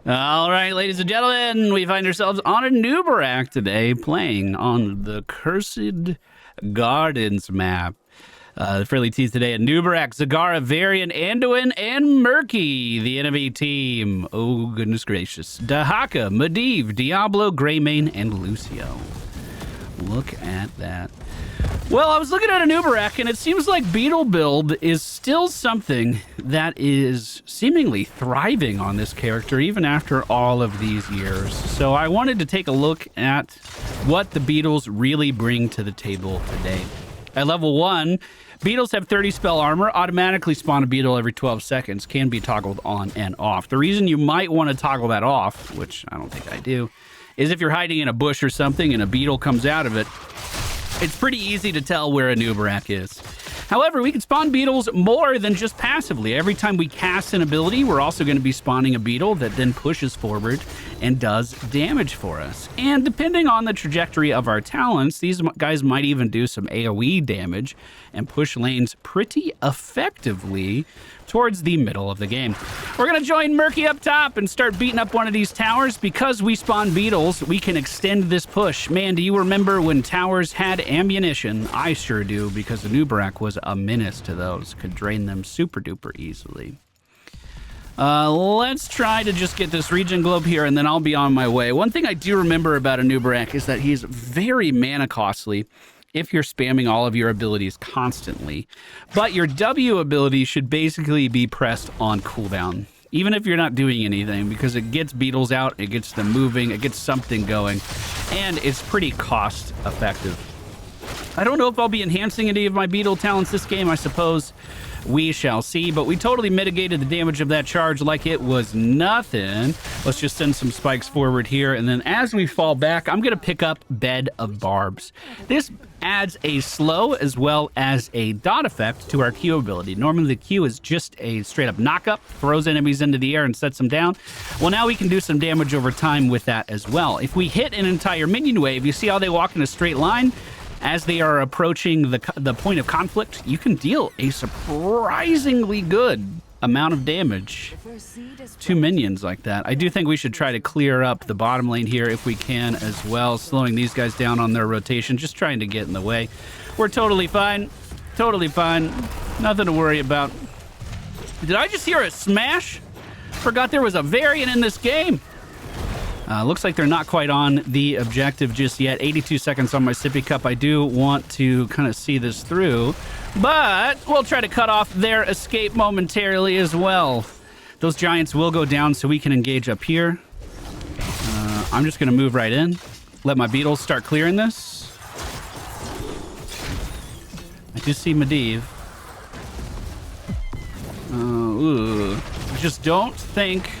All right, ladies and gentlemen, we find ourselves on Anubarak today, playing on the Cursed Gardens map. The friendly teams today: Anub'arak, Zagara, Varian, Anduin, and Murky, the enemy team. Oh, goodness gracious. Dahaka, Medivh, Diablo, Greymane, and Lucio. Look at that. Well, I was looking at Anub'arak, and it seems like Beetle build is still something that is seemingly thriving on this character, even after all of these years. So I wanted to take a look at what the Beetles really bring to the table today. At level 1, Beetles have 30 spell armor, automatically spawn a Beetle every 12 seconds, can be toggled on and off. The reason you might want to toggle that off, which I don't think I do, is if you're hiding in a bush or something and a Beetle comes out of it, it's pretty easy to tell where Anub'arak is. However, we can spawn Beetles more than just passively. Every time we cast an ability, we're also going to be spawning a Beetle that then pushes forward and does damage for us. And depending on the trajectory of our talents, these guys might even do some AoE damage and push lanes pretty effectively towards the middle of the game. We're going to join Murky up top and start beating up one of these towers. Because we spawn Beetles, we can extend this push. Man, do you remember when towers had ammunition? I sure do, because Anub'arak was a menace to those. Could drain them super duper easily. Let's try to just get this region globe here, and then I'll be on my way. One thing I do remember about Anub'arak is that he's very mana costly if you're spamming all of your abilities constantly. But your W ability should basically be pressed on cooldown, even if you're not doing anything, because it gets Beetles out, it gets them moving, it gets something going, and it's pretty cost effective. I don't know if I'll be enhancing any of my Beetle talents this game. I suppose we shall see, but we totally mitigated the damage of that charge like it was nothing. Let's just send some spikes forward here, and then as we fall back, I'm going to pick up Bed of Barbs. This adds a slow as well as a dot effect to our Q ability. Normally the Q is just a straight up knock-up, throws enemies into the air and sets them down. Well, now we can do some damage over time with that as well. If we hit an entire minion wave, you see how they walk in a straight line? As they are approaching the point of conflict, you can deal a surprisingly good amount of damage to minions like that. I do think we should try to clear up the bottom lane here if we can as well, slowing these guys down on their rotation, just trying to get in the way. We're totally fine. Totally fine. Nothing to worry about. Did I just hear a smash? Forgot there was a variant in this game. Looks like they're not quite on the objective just yet. 82 seconds on my sippy cup. I do want to kind of see this through, but we'll try to cut off their escape momentarily as well. Those giants will go down, so we can engage up here. I'm just going to move right in. Let my Beetles start clearing this. I do see Medivh. I just don't think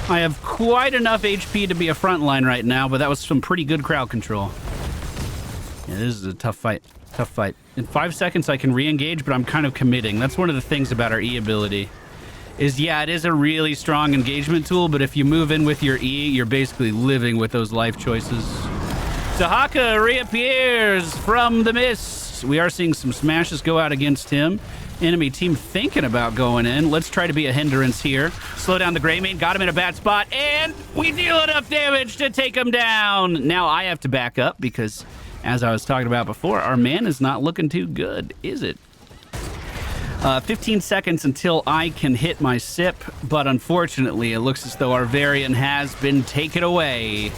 I have quite enough HP to be a frontline right now, but that was some pretty good crowd control. Yeah, this is a tough fight. Tough fight. In 5 seconds, I can re-engage, but I'm kind of committing. That's one of the things about our E ability. Is, yeah, it is a really strong engagement tool, but if you move in with your E, you're basically living with those life choices. Dahaka reappears from the mist. We are seeing some smashes go out against him. Enemy team thinking about going in. Let's try to be a hindrance here. Slow down the Greymane. Got him in a bad spot. And we deal enough damage to take him down. Now I have to back up because, as I was talking about before, our man is not looking too good, is it? 15 seconds until I can hit my sip. But unfortunately, it looks as though our variant has been taken away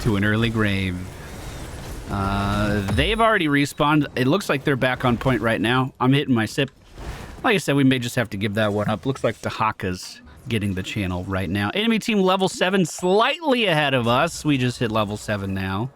to an early grave. They've already respawned. It looks like they're back on point right now. I'm hitting my sip. Like I said, we may just have to give that one up. Looks like Dahaka's getting the channel right now. Enemy team level 7, slightly ahead of us. We just hit level 7 now.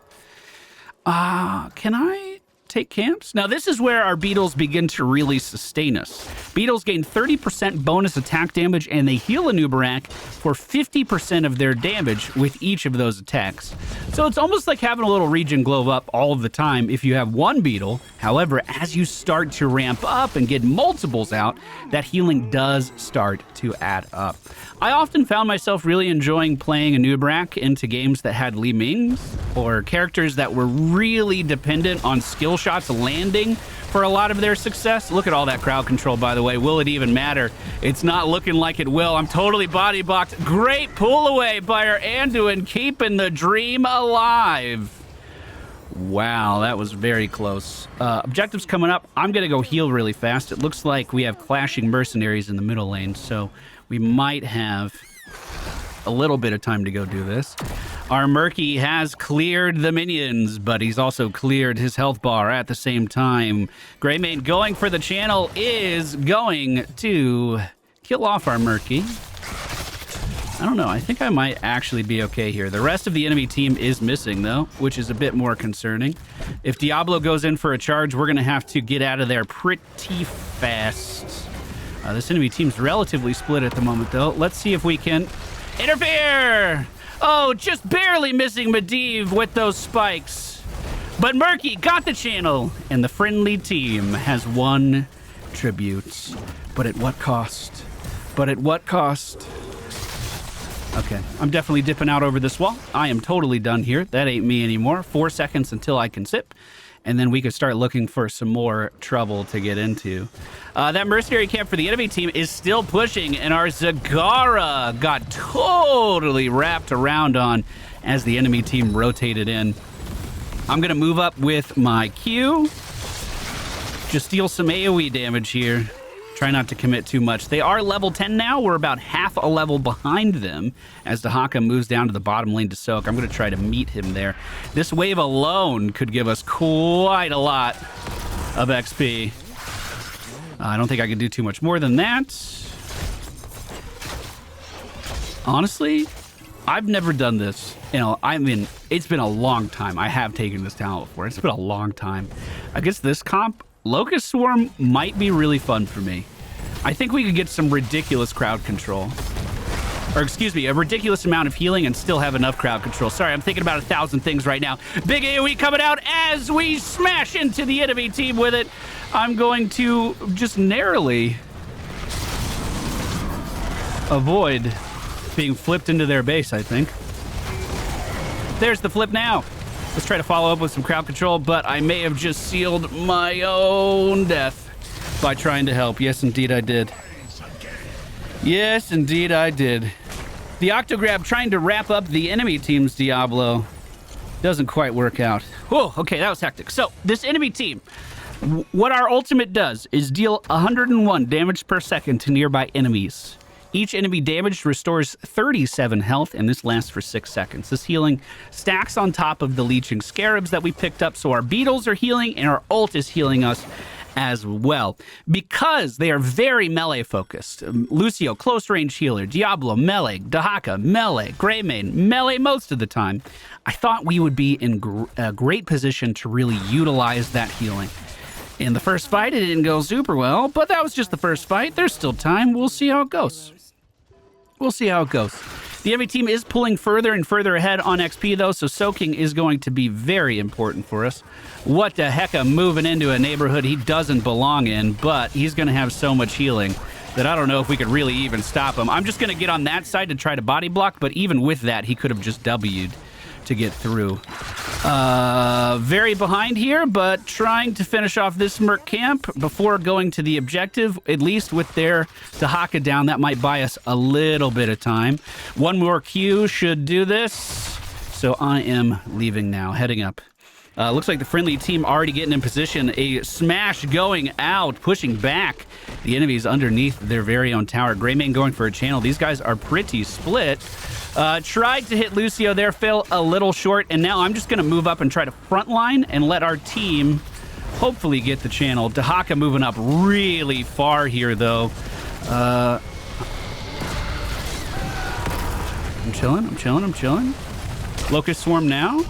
Can I take camps? Now, this is where our Beetles begin to really sustain us. Beetles gain 30% bonus attack damage, and they heal Anub'arak for 50% of their damage with each of those attacks. So it's almost like having a little region glow up all of the time if you have one Beetle. However, as you start to ramp up and get multiples out, that healing does start to add up. I often found myself really enjoying playing Anub'arak into games that had Li Mings or characters that were really dependent on skill shots landing for a lot of their success. Look at all that crowd control, by the way. Will it even matter? It's not looking like it will. I'm totally body blocked. Great pull away by our Anduin, keeping the dream alive. Wow, that was very close. Objectives coming up. I'm going to go heal really fast. It looks like we have clashing mercenaries in the middle lane, so we might have a little bit of time to go do this. Our Murky has cleared the minions, but he's also cleared his health bar at the same time. Greymane going for the channel is going to kill off our Murky. I don't know. I think I might actually be okay here. The rest of the enemy team is missing, though, which is a bit more concerning. If Diablo goes in for a charge, we're going to have to get out of there pretty fast. This enemy team's relatively split at the moment, though. Let's see if we can interfere. Oh, just barely missing Medivh with those spikes. But Murky got the channel, and the friendly team has won tribute. But at what cost? But at what cost? Okay, I'm definitely dipping out over this wall. I am totally done here. That ain't me anymore. 4 seconds until I can sip. And then we could start looking for some more trouble to get into. That mercenary camp for the enemy team is still pushing, and our Zagara got totally wrapped around on as the enemy team rotated in. I'm going to move up with my Q. Just deal some AoE damage here. Try not to commit too much. They are level 10 now. We're about half a level behind them as Dahaka moves down to the bottom lane to soak. I'm going to try to meet him there. This wave alone could give us quite a lot of XP. I don't think I can do too much more than that. Honestly, I've never done this. You know, I mean, it's been a long time. I have taken this talent before. It's been a long time. I guess this comp, Locust Swarm, might be really fun for me. I think we could get some ridiculous crowd control. Or excuse me, a ridiculous amount of healing and still have enough crowd control. Sorry, I'm thinking about 1,000 things right now. Big AoE coming out as we smash into the enemy team with it. I'm going to just narrowly avoid being flipped into their base, I think. There's the flip now. Let's try to follow up with some crowd control, but I may have just sealed my own death by trying to help. Yes, indeed I did. Yes, indeed I did. The Octograb trying to wrap up the enemy team's Diablo doesn't quite work out. Whoa, okay, that was hectic. So, this enemy team, what our ultimate does is deal 101 damage per second to nearby enemies. Each enemy damaged restores 37 health, and this lasts for 6 seconds. This healing stacks on top of the leeching scarabs that we picked up, so our beetles are healing, and our ult is healing us as well. Because they are very melee-focused. Lucio, close-range healer. Diablo, melee. Dahaka, melee. Greymane, melee most of the time. I thought we would be in a great position to really utilize that healing. In the first fight, it didn't go super well, but that was just the first fight. There's still time. We'll see how it goes. We'll see how it goes. The enemy team is pulling further and further ahead on XP, though, so soaking is going to be very important for us. What the heck, I'm moving into a neighborhood he doesn't belong in, but he's going to have so much healing that I don't know if we could really even stop him. I'm just going to get on that side to try to body block, but even with that, he could have just W'd to get through. Very behind here, but trying to finish off this Merc camp before going to the objective, at least with their Dahaka down. That might buy us a little bit of time. One more Q should do this. So I am leaving now, heading up. Looks like the friendly team already getting in position. A smash going out, pushing back the enemies underneath their very own tower. Greymane going for a channel. These guys are pretty split. Tried to hit Lucio there, fell a little short, and now I'm just going to move up and try to frontline and let our team hopefully get the channel. Dahaka moving up really far here, though. I'm chilling. Locust Swarm now.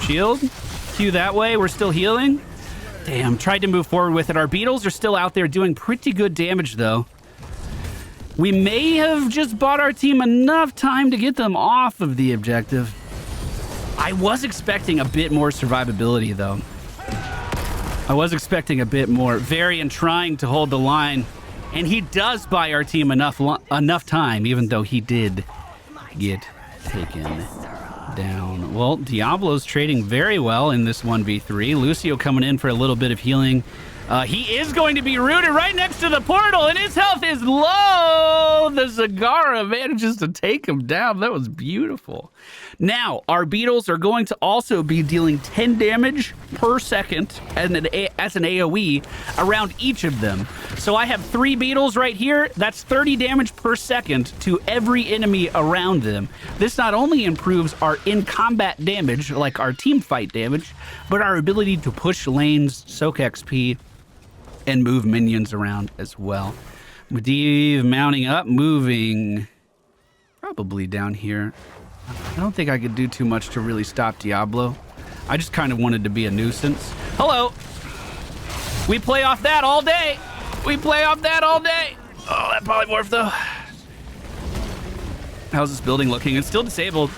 Shield. Q that way. We're still healing. Damn, tried to move forward with it. Our Beetles are still out there doing pretty good damage, though. We may have just bought our team enough time to get them off of the objective. I was expecting a bit more survivability, though. I was expecting a bit more. Varian trying to hold the line, and he does buy our team enough time, even though he did get taken down. Well, Diablo's trading very well in this 1v3. Lucio coming in for a little bit of healing. He is going to be rooted right next to the portal, and his health is low. The Zagara manages to take him down. That was beautiful. Now, our Beetles are going to also be dealing 10 damage per second as an AoE around each of them. So I have 3 Beetles right here. That's 30 damage per second to every enemy around them. This not only improves our in-combat damage, like our team fight damage, but our ability to push lanes, soak XP, and move minions around as well. Medivh mounting up, moving probably down here. I don't think I could do too much to really stop Diablo. I just kind of wanted to be a nuisance. Hello. We play off that all day. We play off that all day. Oh, that polymorph though. How's this building looking? It's still disabled.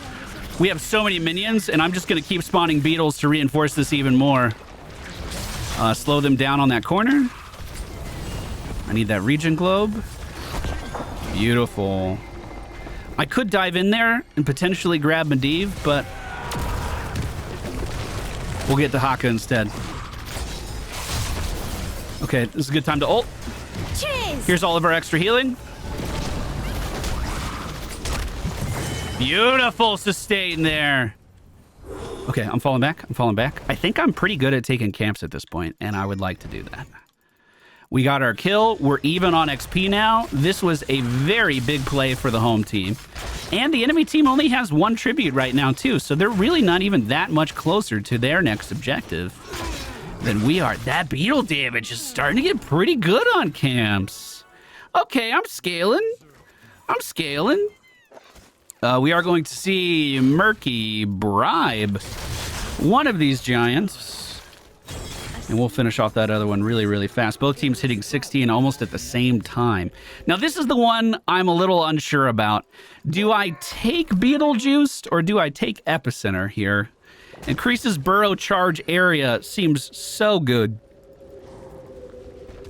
We have so many minions, and I'm just going to keep spawning Beetles to reinforce this even more. Slow them down on that corner. I need that regen globe. Beautiful. I could dive in there and potentially grab Medivh, but we'll get the Haka instead. Okay, this is a good time to ult. Cheers. Here's all of our extra healing. Beautiful sustain there. Okay, I'm falling back. I'm falling back. I think I'm pretty good at taking camps at this point, and I would like to do that. We got our kill. We're even on XP now. This was a very big play for the home team. And the enemy team only has 1 tribute right now, too. So they're really not even that much closer to their next objective than we are. That Beetle damage is starting to get pretty good on camps. Okay, I'm scaling. I'm scaling. We are going to see Murky bribe one of these giants. And we'll finish off that other one really, really fast. Both teams hitting 16 almost at the same time. Now, this is the one I'm a little unsure about. Do I take Beetlejuice or do I take Epicenter here? Increases burrow charge area seems so good.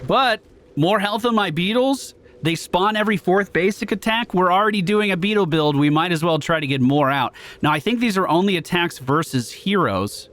But more health on my Beetles. They spawn every 4th basic attack. We're already doing a Beetle build. We might as well try to get more out. Now, I think these are only attacks versus heroes.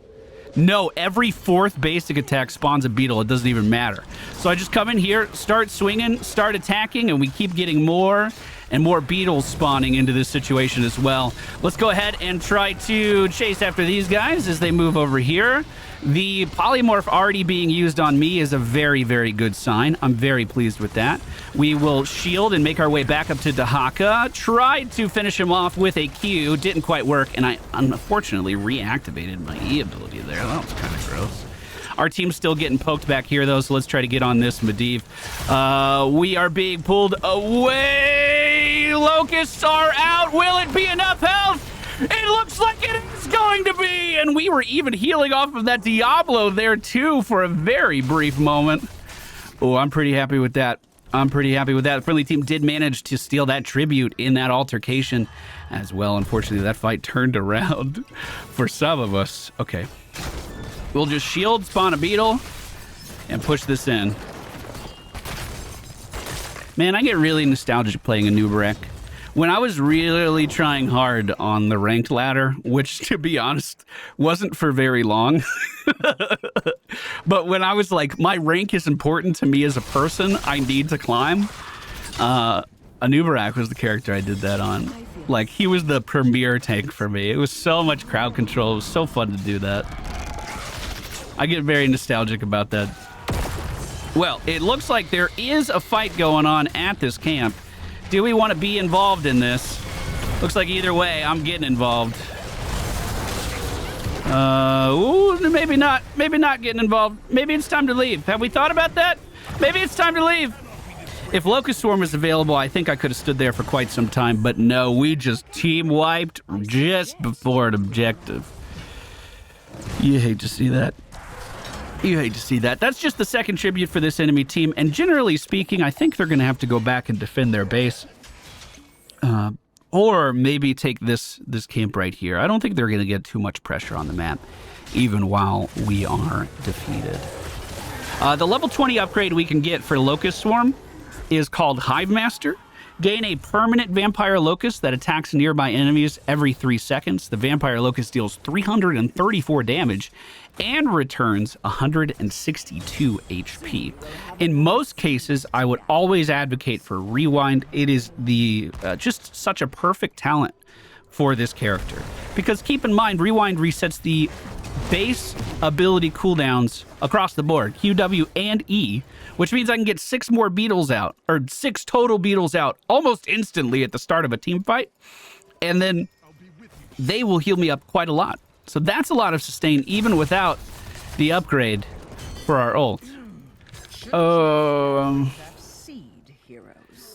No, every 4th basic attack spawns a Beetle. It doesn't even matter. So I just come in here, start swinging, start attacking, and we keep getting more and more Beetles spawning into this situation as well. Let's go ahead and try to chase after these guys as they move over here. The polymorph already being used on me is a very, very good sign. I'm very pleased with that. We will shield and make our way back up to Dahaka. Tried to finish him off with a Q. Didn't quite work, and I unfortunately reactivated my E ability there. That was kind of gross. Our team's still getting poked back here, though, so let's try to get on this Medivh. We are being pulled away. Locusts are out. Will it be enough health? It looks like it is going to be, and we were even healing off of that Diablo there, too, for a very brief moment. Oh, I'm pretty happy with that. I'm pretty happy with that. The friendly team did manage to steal that tribute in that altercation as well. Unfortunately, that fight turned around for some of us. Okay. We'll just shield, spawn a Beetle, and push this in. Man, I get really nostalgic playing Anubarak. When I was really trying hard on the ranked ladder, which, to be honest, wasn't for very long. But when I was like, my rank is important to me as a person, I need to climb. Anub'arak was the character I did that on. Like, he was the premier tank for me. It was so much crowd control. It was so fun to do that. I get very nostalgic about that. Well, it looks like there is a fight going on at this camp. Do we want to be involved in this? Looks like either way, I'm getting involved. Ooh, maybe not. Maybe not getting involved. Maybe it's time to leave. Have we thought about that? Maybe it's time to leave. If Locust Swarm was available, I think I could have stood there for quite some time. But no, we just team wiped just before an objective. You hate to see that. You hate to see that. That's just the 2nd tribute for this enemy team. And generally speaking, I think they're going to have to go back and defend their base. Or maybe take this camp right here. I don't think they're going to get too much pressure on the map, even while we are defeated. The level 20 upgrade we can get for Locust Swarm is called Hive Master. Gain a permanent vampire locust that attacks nearby enemies every 3 seconds. The vampire locust deals 334 damage and returns 162 HP. In most cases, I would always advocate for rewind. It is the just such a perfect talent for this character. Because keep in mind, rewind resets the base ability cooldowns across the board, Q, W, and E, which means I can get 6 more beetles out, or 6 total beetles out almost instantly at the start of a team fight. And then they will heal me up quite a lot. So that's a lot of sustain, even without the upgrade for our ult.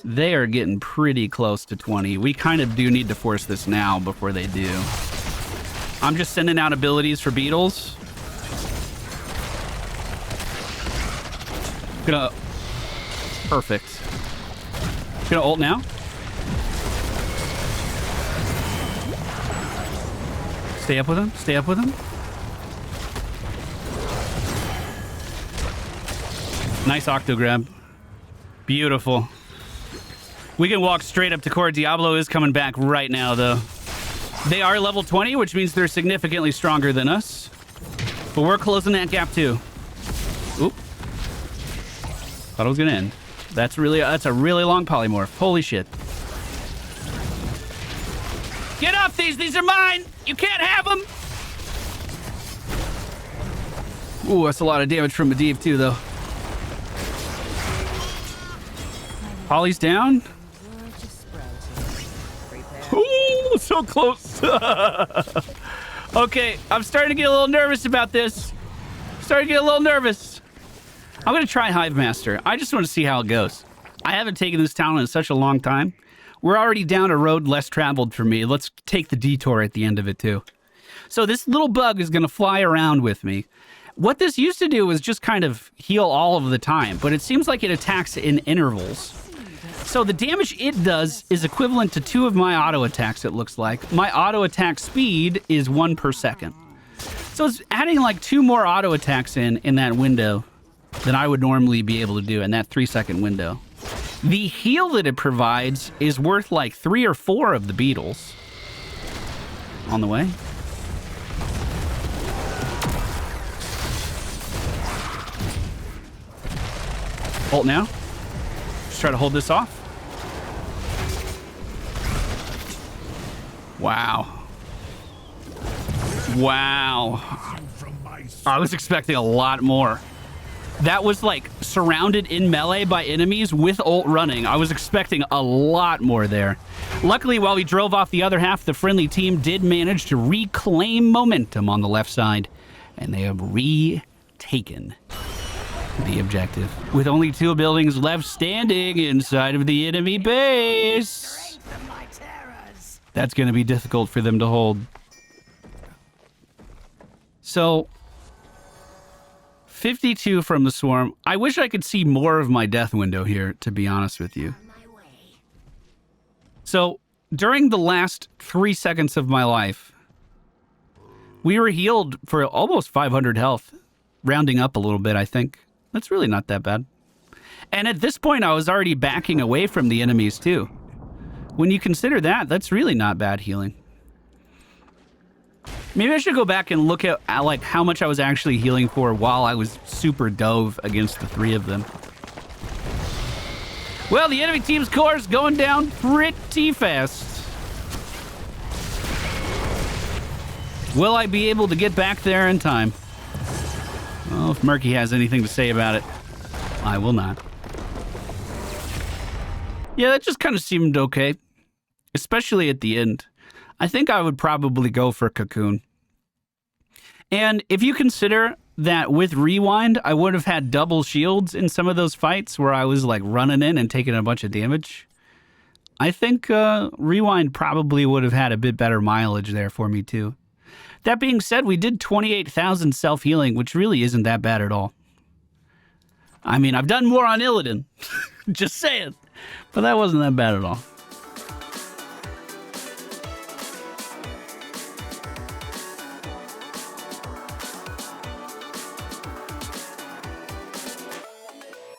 They are getting pretty close to 20. We kind of do need to force this now before they do. I'm just sending out abilities for beetles. Gonna... Perfect. Gonna ult now. Stay up with him. Stay up with him. Nice octo grab. Beautiful. We can walk straight up to core. Diablo is coming back right now, though. They are level 20, which means they're significantly stronger than us. But we're closing that gap, too. Oop. Thought it was going to end. That's a really long polymorph. Holy shit. Get off these! These are mine! You can't have them! Ooh, that's a lot of damage from Medivh, too, though. Polly's down. Ooh, so close. Okay, I'm starting to get a little nervous about this. I'm going to try Hive Master. I just want to see how it goes. I haven't taken this talent in such a long time. We're already down a road less traveled for me. Let's take the detour at the end of it, too. So this little bug is going to fly around with me. What this used to do was just kind of heal all of the time, but it seems like it attacks in intervals. So the damage it does is equivalent to 2 of my auto attacks, it looks like. My auto attack speed is 1 per second. So it's adding like 2 more auto attacks in that window than I would normally be able to do in that 3-second window. The heal that it provides is worth like 3 or 4 of the beetles. On the way. Ult now. Just try to hold this off. Wow. Wow. I was expecting a lot more. That was like surrounded in melee by enemies with ult running. I was expecting a lot more there. Luckily, while we drove off the other half, the friendly team did manage to reclaim momentum on the left side, and they have retaken the objective. With only 2 buildings left standing inside of the enemy base. That's going to be difficult for them to hold. So, 52 from the swarm. I wish I could see more of my death window here, to be honest with you. So, during the last 3 seconds of my life, we were healed for almost 500 health. Rounding up a little bit, I think. That's really not that bad. And at this point, I was already backing away from the enemies, too. When you consider that, that's really not bad healing. Maybe I should go back and look at like how much I was actually healing for while I was super dove against the 3 of them. Well, the enemy team's core is going down pretty fast. Will I be able to get back there in time? Well, if Murky has anything to say about it, I will not. Yeah, that just kind of seemed okay. Especially at the end. I think I would probably go for Cocoon. And if you consider that with Rewind, I would have had double shields in some of those fights where I was like running in and taking a bunch of damage, I think Rewind probably would have had a bit better mileage there for me too. That being said, we did 28,000 self-healing, which really isn't that bad at all. I mean, I've done more on Illidan. Just saying. But that wasn't that bad at all.